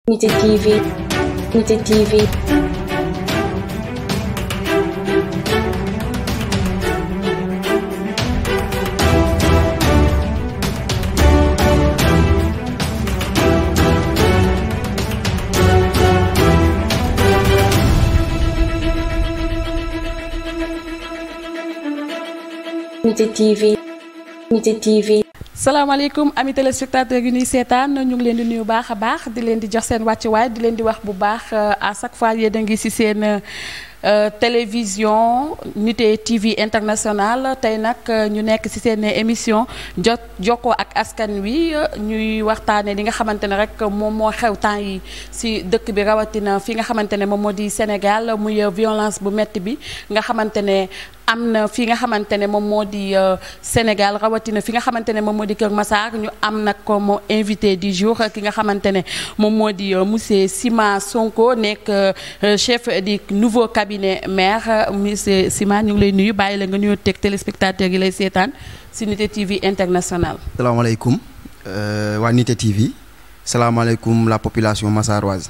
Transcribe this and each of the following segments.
Nitte TV, Nitte TV. Nitte TV, Nitte TV. salaamaaleykum ami téléspectateurs yu ñuy seetaan ñu ngi leen di nuyu baax a baax di leen di jox seen wàccuwaay di leen di wax bu baax à chaque fois yéen a ngi ci seen télévision Nitte TV international tey nag ñu nekk ci seen émission jokkoo ak askan wi ñuy waxtaanee li nga xamante ne rek moom moo xew temps yi ci dëkk bi rawatina fi nga xamante ne moom moo di Sénégal muy violence bu metti bi nga xamante ne am na fi nga xamante ne moom moo di Sénégal rawatina fi nga xamante ne moom moo di Kër Massar ñu am nag comme invité du jour ki nga xamante ne moom moo di monsieur Sima Sonko nekk chef du nouveau cabinet maire monsieur Sima ñu ngi lay nuyu bàyyi la nga nuyoo teg téléspectateurs yi lay seetaan ci Nitte TV international. salaamaaleykum waa Nitte TV salaamaaleykum la population massaroise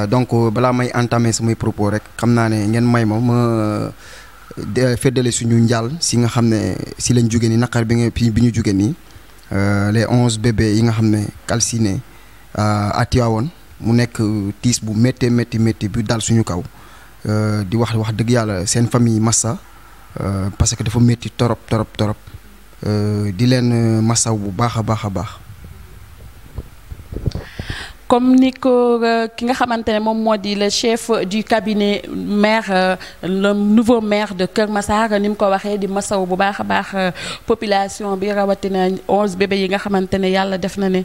donc balaa may entamer samay propos rek xam naa ne ngeen may ma feddale suñu njaal si nga xam ne si lañ jóge ni naqar bi ñu jóge nii les 11 bébés yi nga xam ne calcinés à Tivaouane mu nekk tiis bu métti bu dal suñu kaw di wax dëgg yàlla seen famille massa parce que dafa métti torop di leen massaw bu baax a baax. comme ni ko ki nga xamante ne moom moo di le chef du cabinet maire le nouveau maire de Kër Massar ni mu ko waxee di masaw bu baax a baax population bi rawatina 11 bébés yi nga xamante ne yàlla def na ne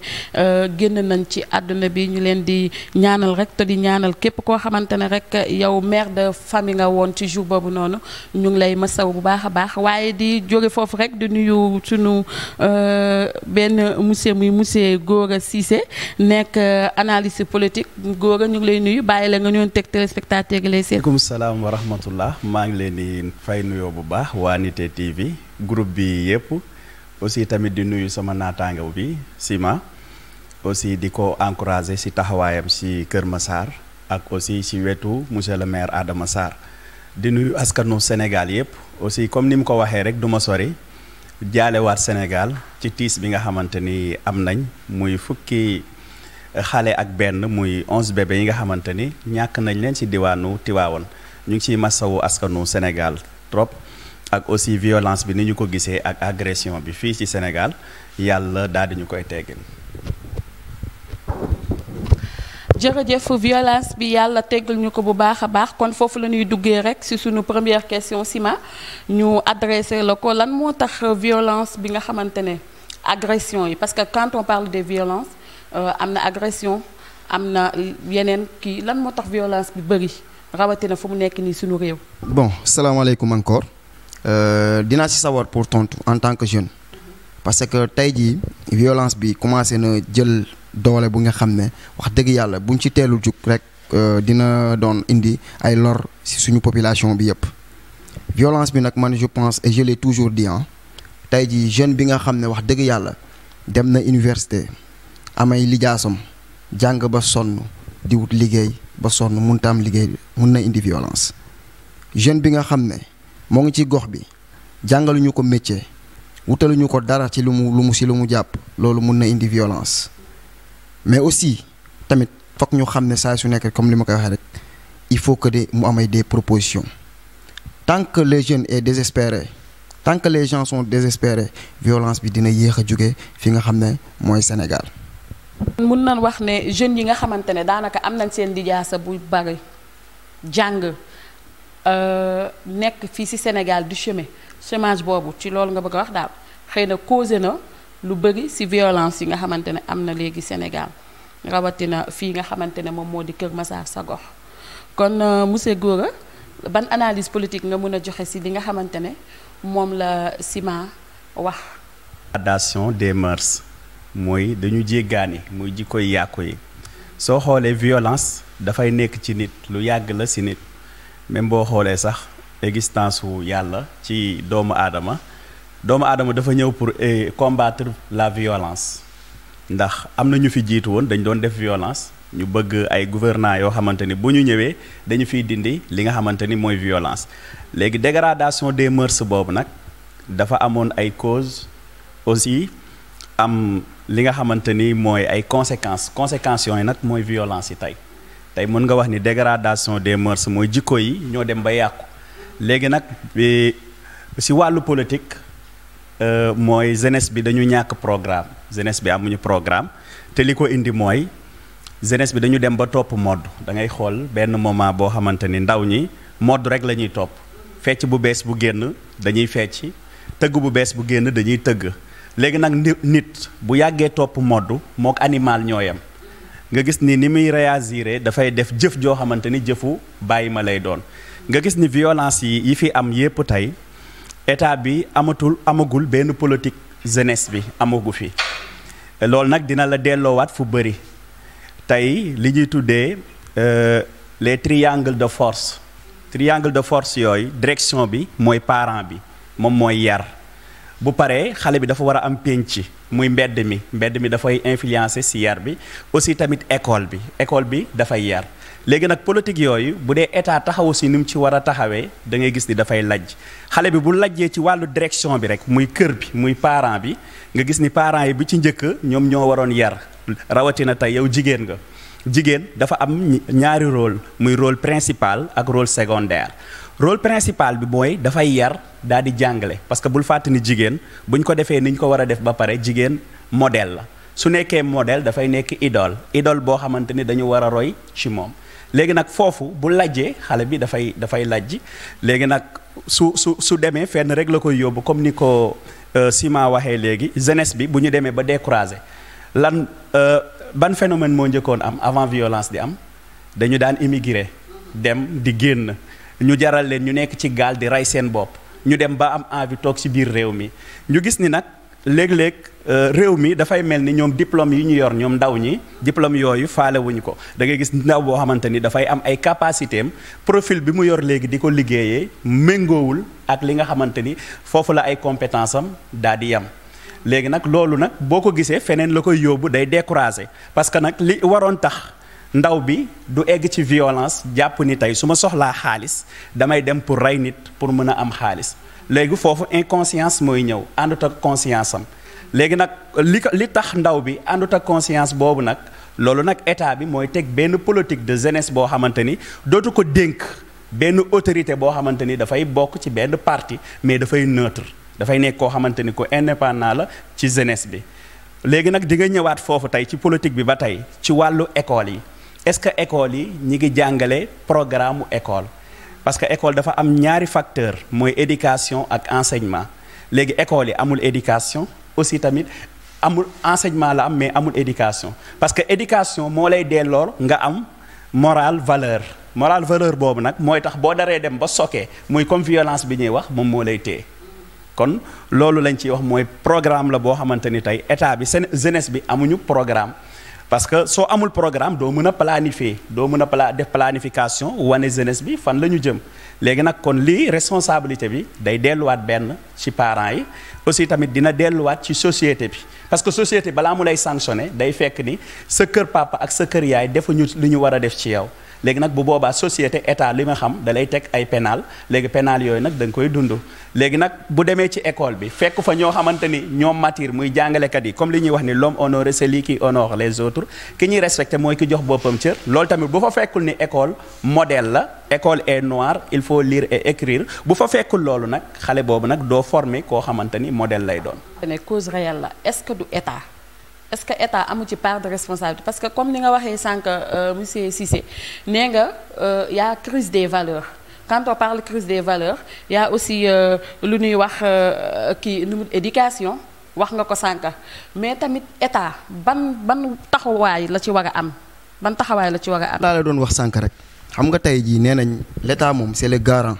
génn nañ ci àdduna bi ñu leen di ñaanal rek te di ñaanal képp koo xamante ne rek yow mère de famille nga woon ci jour boobu noonu ñu ngi lay masaw bu baax a baax waaye di jóge foofu rek di nuyu sunu benn monsieur Gora Cissé nekk analyste politique Gora ñu ngi lay nuyu bàyyi la nga ñoon teg téléspectateur gi lay seet. waaleykum salaam wa rahmatullah maa ngi leen di fay nuyoo bu baax waa Nitte TV groupe bi yëpp aussi tamit di nuyu sama naataangew bi Sima aussi di ko encourager ci taxawaayam ci Kër Massar ak aussi ci wetu monsieur le maire Adama Sarr di nuyu askanu Sénégal yëpp aussi comme ni mu ko waxee rek du ma sori jaalewaat Sénégal ci tiis bi nga xamante ni am nañ muy fukki xale ak benn muy 11 bébés yi nga xamante ni ñàkk nañ leen ci diwaanu Tivaouane ñu ngi ciy masawu askanu Sénégal trop ak aussi violence bi ni ñu ko gisee ak agression bi fii ci Sénégal yàlla daal di ñu koy teggil. jërëjëf violence bi yàlla teggal ñu ko bu baax a baax kon foofu la ñuy duggee rek ci suñu première question Sima ñu adressé la ko lan moo tax violence bi nga xamante ne agression yi parce que quand on parle de violence am na agression am na yeneen kii lan moo tax violence bi bëri rawatina fu mu nekk nii suñu réew. bon salaamaaleykum encore dinaa ci sawar pour tontu en tant que jeune parce que tey jii violence bi commencé na jël doole bu nga xam ne wax dëgg yàlla buñ ci teelul jug rek dina doon indi ay lor ci suñu population bi yëpp. violence bi nag man je pense et je l'ai toujours dit tey jii jeune bi nga xam ne wax dëgg yàlla dem na université. amay lijaasam jàng ba sonn di wut liggéey ba sonn mënut a am liggéey mun na indi violence jeune bi nga xam ne moo ngi ci gox bi jàngaluñu ko métier wutaluñu ko dara ci lu mu jàpp loolu mun na indi violence mais aussi tamit fokk ñu xam ne saa su nekk comme li ma koy waxee rek il faut que mu amay des propositions tant que les jeunes est désespéré tant que les gens sont désespérés violence bi dina yéex a jóge fi nga xam ne mooy Sénégal. mun nañ wax ne jeunes yi nga xamante ne daanaka am nañ seen lijaasa bu bari jàng nekk fii ci Sénégal du chômage boobu ci loolu nga bëgg a wax daal xëy na causé na lu bëri ci violence yi nga xamante ne am na léegi Sénégal rawatina fii nga xamante ne moom moo di Kër Massar sa gox kon monsieur Gora ban analyse politique nga mën a joxe ci li nga xamante ne moom la Sima wax. dégradation des mœurs. mooy dañu jéggaani muy jikkoy yàqu yi soo xoolee violence dafay nekk ci nit lu yàgg la ci nit même boo xoolee sax existence wu yàlla ci doomu aadama dafa ñëw pour combattre la violence ndax am na ñu fi jiitu woon dañ doon def violence ñu bëgg ay gouvernants yoo xamante ni bu ñu ñëwee dañu fiy dindi li nga xamante ni mooy violence. léegi dégradation des mœurs boobu nag dafa amoon ay causes aussi am li nga xamante ni mooy ay conséquences yooyu nag mooy violence yi tey mën nga wax ni dégradation des mœurs mooy jikko yi ñoo dem ba yàqu. léegi nag si wàllu politique mooy jeunesse bi dañu ñàkk programme, jeunesse bi amuñu programme te li ko indi mooy jeunesse bi dañu dem ba topp mode. da ngay xool benn moment boo xamante ni ndaw ñi mode rek la ñuy topp, fecc bu bees bu génn dañuy fecc, tëgg bu bees bu génn dañuy tëgg. léegi nag nit bu yàggee topp mode mook animal ñooyam, nga gis ni muy réagir dafay def jëf joo xamante ni jëfu bàyyi ma lay doon. nga gis ni violence yi fi am yépp tey état bi amagul benn politique jeunesse bi amagu fi. loolu nag dina la delloowaat fu bëri tey li ñuy tuddee les triangles de force. triangle de force yooyu direction bi mooy parent bi moom mooy yar. bu paree xale bi dafa war a am penc muy mbedd mi dafay influencer ci yar bi, aussi tamit école bi dafay yar. léegi nag politique yooyu bu dee état taxawu si ni mu ci war a taxawee da ngay gis ni dafay lajj. xale bi bu lajjee ci wàllu direction bi rek muy kër bi muy parent bi, nga gis ni parents yi bi ci njëkk ñoom ñoo waroon yar. rawatina tey yow jigéen nga, jigéen dafa am ñaari rôle muy rôle principal ak rôle secondaire. rôle principal bi mooy dafay yar daal di jàngale, parce que bul fàtte ni jigéen buñ ko defee ni ñu ko war a def ba pare jigéen modèle la. su nekkee modèle dafay nekk idole boo xamante ni dañu war a roy ci moom. léegi nag foofu bu lajjee xale bi dafay lajj. léegi nag su demee fenn rek la koy yóbbu, comme ni ko Sima waxee léegi, jeunesse bi bu ñu demee ba découragé ban phénomène moo njëkkoon am avant violence di am? dañu daan immigré dem di génn, ñu jaral leen ñu nekk ci gaal di rey seen bopp, ñu dem ba am envie toog ci biir réew mi. ñu gis ni nag léeg-léeg réew mi dafay mel ni ñoom diplôme yi ñu yor ñoom ndaw ñi diplôme yooyu faale wuñu ko. da ngay gis ndaw boo xamante ni dafay am ay capacité am, profil bi mu yor léegi di ko liggéeyee méngoowul ak li nga xamante ni foofu la ay compétence am daal di yam. léegi nag loolu nag boo ko gisee feneen la koy yóbbu, day découragé, parce que nag li waroon tax ndaw bi du egg ci violence jàpp ni tey su ma soxlaa xaalis damay dem pour rey nit pour mën a am xaalis. léegi foofu inconscience mooy ñëw àndut ak conscience am. léegi nag li tax ndaw bi àndut ak conscience boobu nag, loolu nag état bi mooy teg benn politique de jeunesse boo xamante ni dootu ko dénk benn autorité boo xamante ni dafay bokk ci benn parti, mais dafay neutre, dafay nekk koo xamante ni ko indépendant la ci jeunesse bi. léegi nag di nga ñëwaat foofu tey ci politique bi ba tey ci wàllu école yi. est-ce que école yi ñi ngi jàngale programme mu école? parce que école dafa am ñaari facteur mooy éducation ak enseignement. léegi école yi amul éducation, aussi tamit amul enseignement la am mais amul éducation, parce que éducation moo lay delloor nga am morale valeur boobu nag mooy tax boo daree dem ba sokkee muy comme violence bi ñuy wax moom moo lay téye. kon loolu lañ ciy wax mooy programme la boo xamante ni tey état bi seen jeunesse bi amuñu programme. parce que soo amul programme doo mën a planifier, doo mën a def planification wane jeunesse bi fan la ñu jëm. léegi nag kon lii responsabilité bi day delluwaat benn ci parents yi, aussi tamit dina delluwaat ci société bi, parce que société balaa mu lay sanctionner day fekk ni sa kër papa ak sa kër yaay defuñu lu ñu war a def ci yow. léegi nag bu boobaa société état li ma xam da lay teg ay pénal, léegi pénal yooyu nag da nga koy dund. léegi nag bu demee ci école bi fekk fa ñoo xamante ni ñoom matière muy jàngalekat yi, comme li ñuy wax ni l'homme honoré c'est lui qui honore les autres, ki ñuy respecté mooy ki jox boppam cër. loolu tamit bu fa fekkul ni école modèle la, école est noire, il faut lire et écrire, bu fa fekkul loolu nag xale boobu nag doo former koo xamante ni modèle lay doon. ne cause réelle la, est-ce que du état? est-ce que état amu ci part de responsabilité? parce que comme ni nga waxee sànq monsieur Cissé nee nga y a crise des valeurs. quand on parle crise des valeurs y a aussi lu ñuy wax kii nu mu éducation, wax nga ko sànq, mais tamit état ban taxawaay la ci war a am, ban taxawaay la ci war a am. laa la doon wax sànq rek, xam nga tey jii nee nañ l'état moom c'est le garant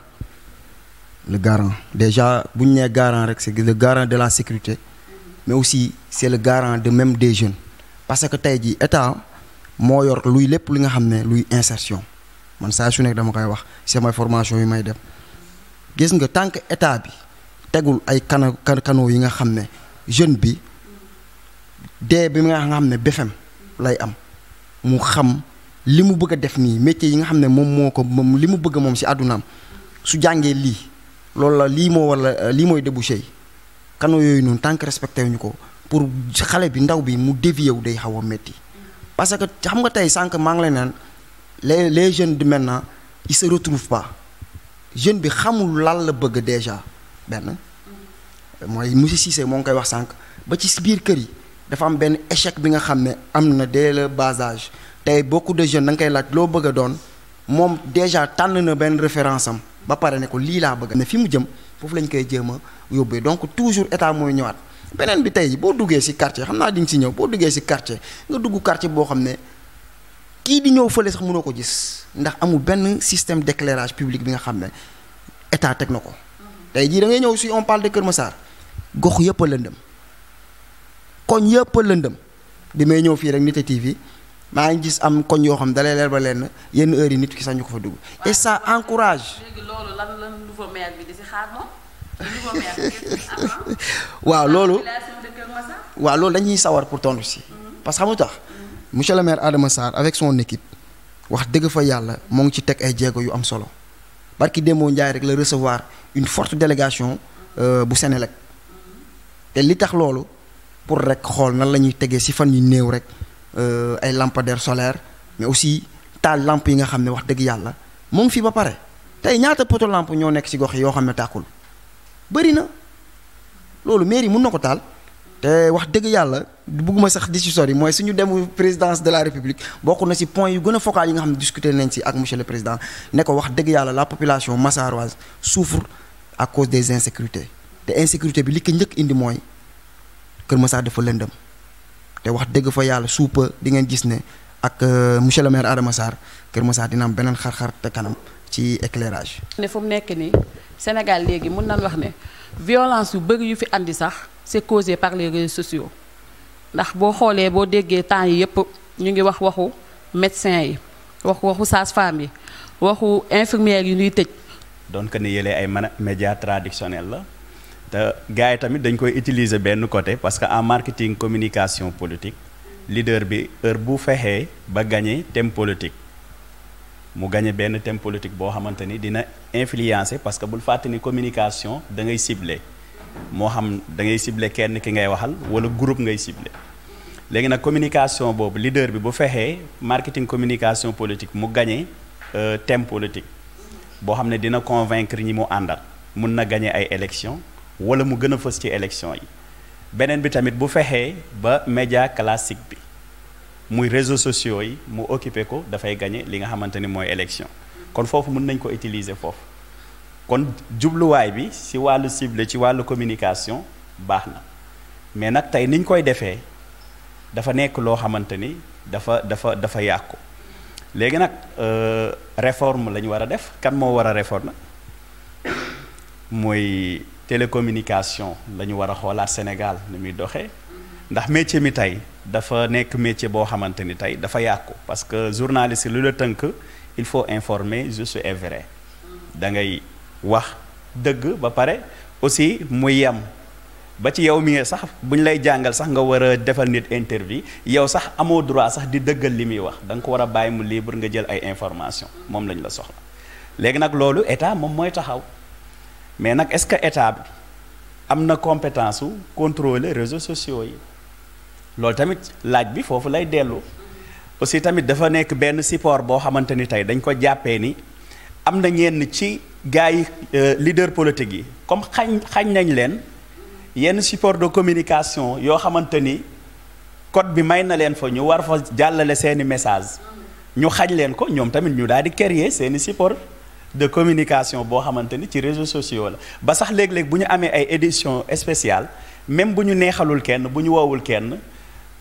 déjà bu ñu nee garant rek c'est le garant de la sécurité, mais aussi c'est le garant de même des jeunes, parce que tey jii état moo yor luy lépp li nga xam ne luy insertion. man saa su nekk dama koy wax c'est ma formation yu may def, gis nga tant que état bi tegul ay canaux yi nga xam ne jeune bi dee bi nga xam ne BFEM lay am mu xam li mu bëgg a def nii métier yi nga xam ne moom li mu bëgg moom si àddunaam su jàngee lii loolu la lii moo wala lii mooy débouché yi canaux yooyu noonu tant que respecté wuñu ko pour xale bi ndaw bi mu dévier wu day xaw a métti parce que xam nga tey sànq maa ngi lay naan les jeunes de maintenant ils se retrouvent pas jeune bi xamul lan la bëgg déjà benn mooy monsieur Cissé moo ngi koy wax sànq ba ci biir kër yi dafa am benn échec bi nga xam ne am na dès le bas âge tey beaucoup de jeunes da nga koy laaj loo bëgg a doon moom déjà tànn na benn référence am ba pare ne ko lii laa bëgg ne fi mu jëm foofu lañ koy jéem a yóbbee donc toujours état mooy ñëwaat beneen bi tey boo duggee ci quartier xam naa di nga ci ñëw boo duggee ci quartier nga dugg quartier boo xam ne kii di ñëw fële sax mënoo ko gis ndax amul benn système d'éclairage public bi nga xam ne état teg na ko tey jii da ngay ñëw si on parle de Kër Massar gox yëpp a lëndëm koñ yëpp a lëndëm bi may ñëw fii rek Nitte TV maa ngi gis am koñ yoo xam dalee leer ba leen yenn heures yi nit ki sax ñu ko fa dugg et ça encourage. léegi loolu lan la nouveau maire bi di si xaar moom nouveau maire bi waaw loolu waaw loolu dañuy sawar pour tontu si parce que xam nga tax monsieur le maire Adama Sarr avec son équipe wax dëgg fa yàlla moo ngi ci teg ay jéego yu am solo barki Demba Ndiaye rek la recevoir une forte délégation bu Sénélec te li tax loolu pour rek xool nan la ñuy tegee si fan yu néew rek ay lampadaires solaires mais aussi taal lampe yi nga xam ne wax dëgg yàlla mu ngi fi ba pare tey ñaata poto lampe ñoo nekk si gox yi yoo xam ne tàkkul bëri na loolu mairie mun na ko taal te wax dëgg yàlla bugguma sax di ci sori mooy suñu dem présidence de la république bokk na si point yu gën a focal yi nga xam ne discuter nañ si ak monsieur le président ne ko wax dëgg yàlla la population massaroise souffre à cause des insécurités te insécurité bi li ko njëkk indi mooy Kër Massar dafa lëndëm te wax dëgg fa yàlla suupa di ngeen gis ne ak monsieur le maire Adama Sarr Kër Massar dina am beneen xar-xar te kanam ci éclairage. ne fu mu nekk nii Sénégal léegi mun nañ wax ne violence yu bëri yu fi andi sax c'est causé par les réseaux sociaux ndax boo xoolee boo déggee temps yi yëpp ñu ngi wax waxu médecins yi waxu sages-femmes yi waxu infirmières yi ñuy tëj. donc ni yëlee ay médias traditionnels la te gars yi tamit dañ koy utiliser benn côté parce que en marketing communication politique leader bi heure bu fexee ba gagner thème politique mu gagner benn thème politique boo xamante ni dina influencer parce que bul fàtte ni communication da ngay cibler moo xam da ngay cibler kenn ki ngay waxal wala groupe ngay cibler léegi nag communication boobu leader bi bu fexee marketing communication politique mu gagner thème politique boo xam ne dina convaincre ñi mu àndal mun na gagner ay élections wala mu gën a fës ci élection yi beneen bi tamit bu fexee ba média classique bi muy réseaux sociaux yi mu occupé ko dafay gagner li nga xamante ni mooy élection kon foofu mën nañ ko utiliser foofu kon jubluwaay bi ci wàllu cible ci wàllu communication baax na mais nag tey niñ koy defee dafa nekk loo xamante ni dafa yàqu léegi nag réforme la ñu war a def kan moo war a réforme mooy télécommunication la ñu war a xoolaat Sénégal ni muy doxee ndax métier mi tey dafa nekk métier boo xamante ni tey dafa yàqu parce que journaliste lu la tënk il faut informer juste et vrai da ngay wax dëgg ba pare aussi muy yem ba ci yow mi sax bu ñu lay jàngal sax nga war a defal nit interview yow sax amoo droit sax di dëggal li muy wax da nga ko war a bàyyi mu libre nga jël ay information moom lañ la soxla léegi nag loolu état moom mooy taxaw mais nag est-ce que état bi am na compétence su contrôler réseaux sociaux yi loolu tamit laaj bi foofu lay dellu aussi tamit dafa nekk benn support boo xamante ni tey dañ ko jàppee ni am na ñenn ci gars yi leader politique yi comme xañ nañ leen yenn support de communication yoo xamante ni code bi may na leen fa ñu war fa jàllale seeni message ñu xañ leen ko ñoom tamit ñu daal di créer seeni support de communication boo xamante ni ci réseaux sociaux la ba sax léeg-léeg bu ñu amee ay édition spéciale même bu ñu neexalul kenn bu ñu woowul kenn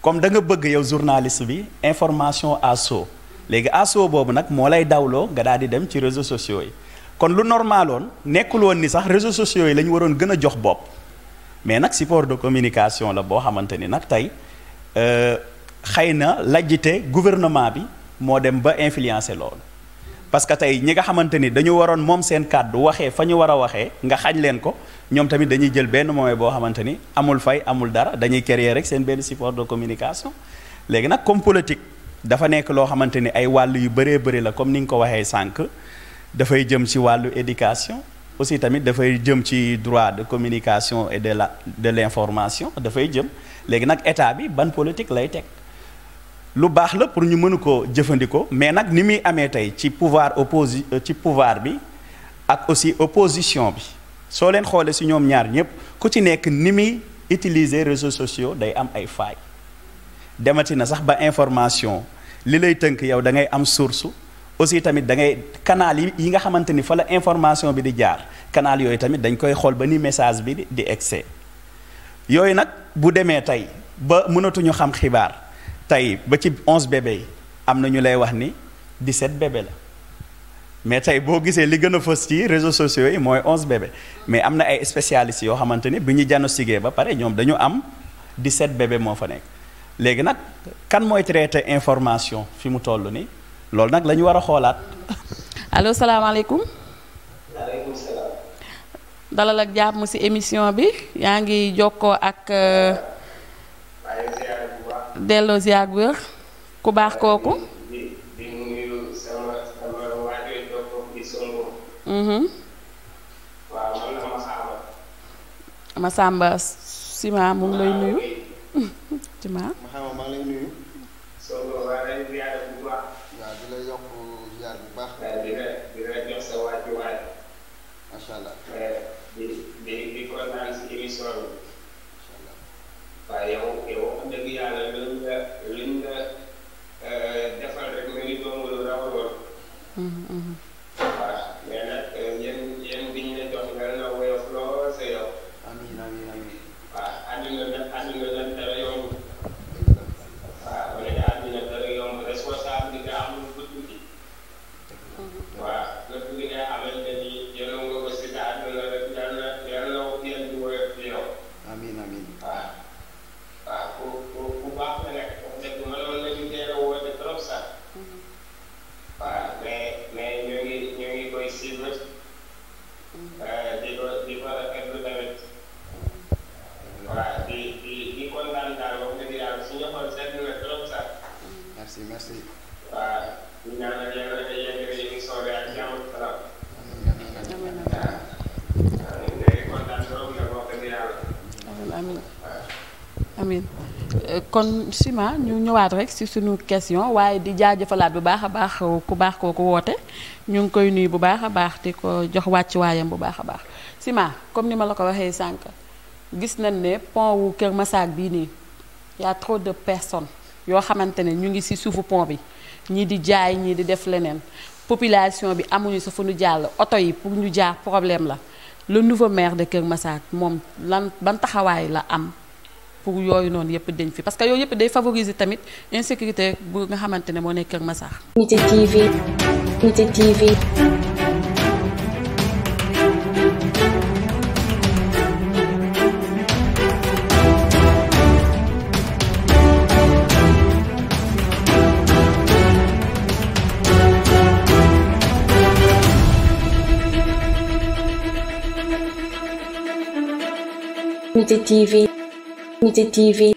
comme da nga bëgg yow journaliste bi information à chaud léegi à chaud boobu nag moo lay dawloo nga daal di dem ci réseaux sociaux yi kon lu normaloon nekkul woon ni sax réseaux sociaux yi la ñu waroon gën a jox bopp mais nag support de communication la boo xamante ni nag tey xëy na lajjite gouvernement bi moo dem ba influencer loolu parce que tey ñi nga xamante ni dañu waroon moom seen kàddu waxee fa ñu war a waxee nga xañ leen ko ñoom tamit dañuy jël benn moyen boo xamante ni amul fay amul dara dañuy créer rek seen benn support de communication léegi nag comme politique dafa nekk loo xamante ni ay wàll yu bëree bëri la comme ni nga ko waxee sànq dafay jëm ci wàllu éducation aussi tamit dafay jëm ci droit de communication et de l'information dafay jëm léegi nag état bi ban politique lay teg lu baax la pour ñu mën ko jëfandikoo mais nag ni muy amee tey ci pouvoir bi ak aussi opposition bi soo leen xoolee si ñoom ñaar ñëpp ku ci nekk ni muy utiliser réseaux sociaux day am ay failles demati na sax ba information li lay tënk yow da ngay am source aussi tamit da ngay canal yi nga xamante ni fa la information bi di jaar canal yooyu tamit dañ koy xool ba ni message bi di excès yooyu nag bu demee tey ba mënatuñu xam xibaar tey ba ci 11 bébé am na ñu lay wax ni 17 bébé la mais tey boo gisee li gën a fës ci réseaux sociaux yi mooy 11 bébé mais am na ay spécialistes yoo xamante ni bi ñu diagnostiqué ba pare ñoom dañu am 17 bébé moo fa nekk léegi nag kan mooy traité information fi mu toll nii loolu nag la ñu war a xoolaat. allo salaamaaleykum. waaleykum salaam. dalal ak jàmm ci émission bi yaa ngi jokkoo ak. delloo ziar bu wér ku baax kooku. di nuyu sama waajur jokkoo bi Sonko. waaw man la Massamba. Massamba Sima mu ngi lay nuyu. Sima. Massamba maa ngi lay nuyu. Sonko waa lay ziar bu baax. waaw di la yokk ziar bu baax. di la jox sa wàccuwaay. macha allah. di kontaan si émission bi. waaw yow wax dëgg yàlla luñ nga defal rek nga ni doomu lu raw lool. waaw mais nag yéen bi ñu la jox nga na woyof lool sa yow. amiin amiin amiin. waaw àdduna nag dara yomb. waaw wala nga àdduna dara yomb responsabilité amul bu tuuti. waaw lépp li nga xamante ni jëloo nga ko si sa àdduna rek yàlla yéen di woyof ci yow. amiin amiin. waaw. waaw ku baax la nekk wax dëgg mënoon nañu teel a woote trop sax. waaw mais ñu ngi koy suivre. di ko rafetlu tamit. waaw di kontaan daal wax dëgg yàlla suñu xol sedd na trop sax. merci merci. waaw ñu ñaanal yàlla nga yeggali émission bi ak jàmm ak salaam. waaw ñu ngi kontaan trop nag wax dëgg yàlla. amiin amiin kon Sima ñu ñëwaat rek ci suñu question waaye di jaajëfalaat bu baax a baax ku baax kooku woote ñu ngi koy nuyu bu baax a baax di ko jox wàccuwaayam bu baax a baax Sima comme ni ma la ko waxee sànq gis nañ ne pont wu Kër Massar bii nii y a trop de personnes yoo xamante ne ñu ngi ci suufu pont bi ñii di jaay ñii di def leneen population bi amuñu sa fu ñu jàll oto yi pour ñu jaar problème la le nouveau maire de Kër Massar moom ban taxawaay la am pour yooyu noonu yëpp dañ fi parce que yooyu yëpp day favoriser tamit insécurité bu nga xamante ne moo nekk Kër Massar. Unité TV. Unité TV. Unité TV. Unité TV.